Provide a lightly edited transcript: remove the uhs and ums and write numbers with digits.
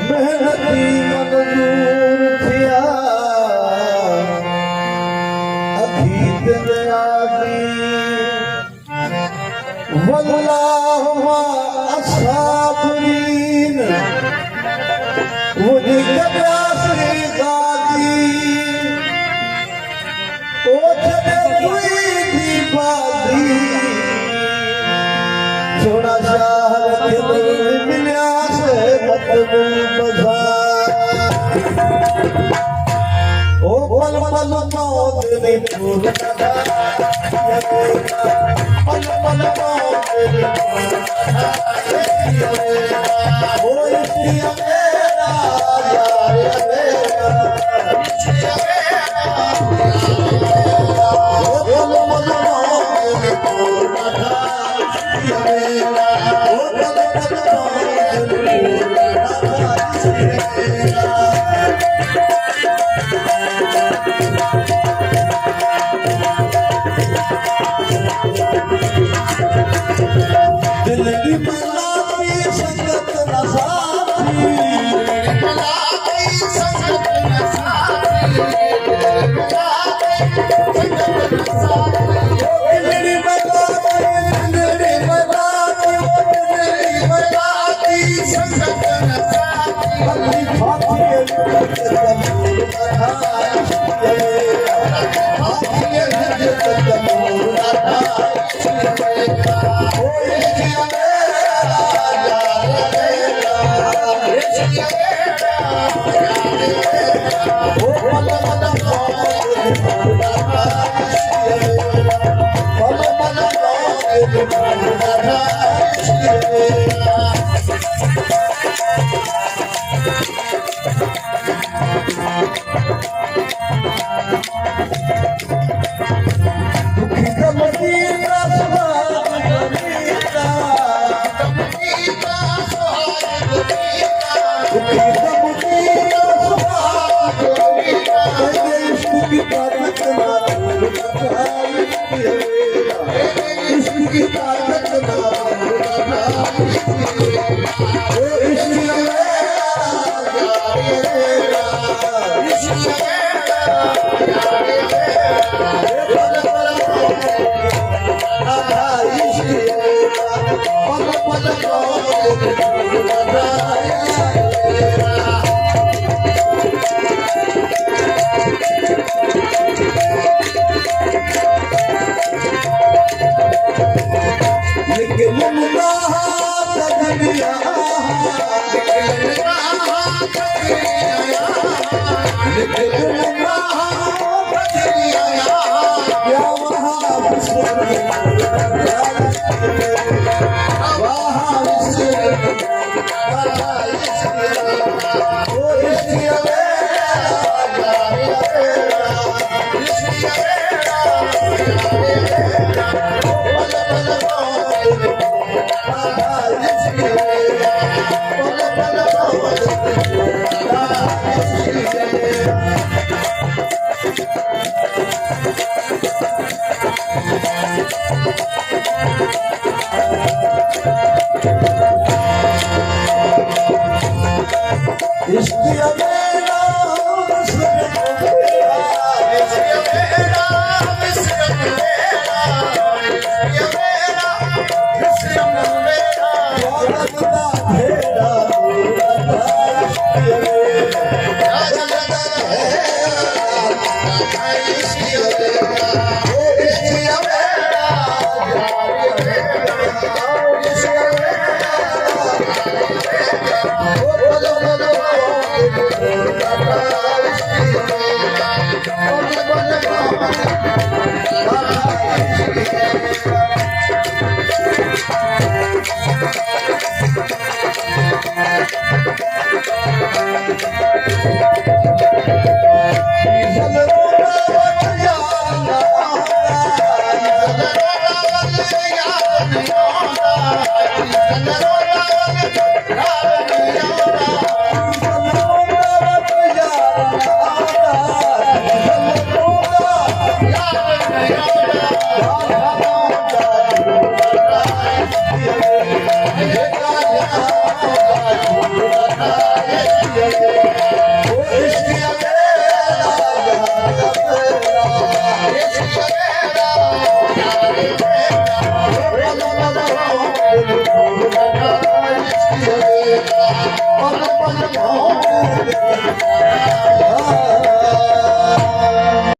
मेहनती मजदूर थिया अधीत दयाली वल्लाह अस्साबरीन मुझे कब्यासरी गाजी ओछने हुई थी बाजी सोना शाह के मिलिया से मतबूल बजार ओ पल पल मौत ने पूरा पल पल मौत ने ओ इश्क़ मेरा यार मेरा इश्क़ मेरा ओ पल पल मौत ने पूरा मेरा ओ पल पल मौत ने दिल की मलाकी संगत न साथी मलाकी संगत न साथी दिल की मलाकी संगत न साथी अपनी फाती Yeah. Oh,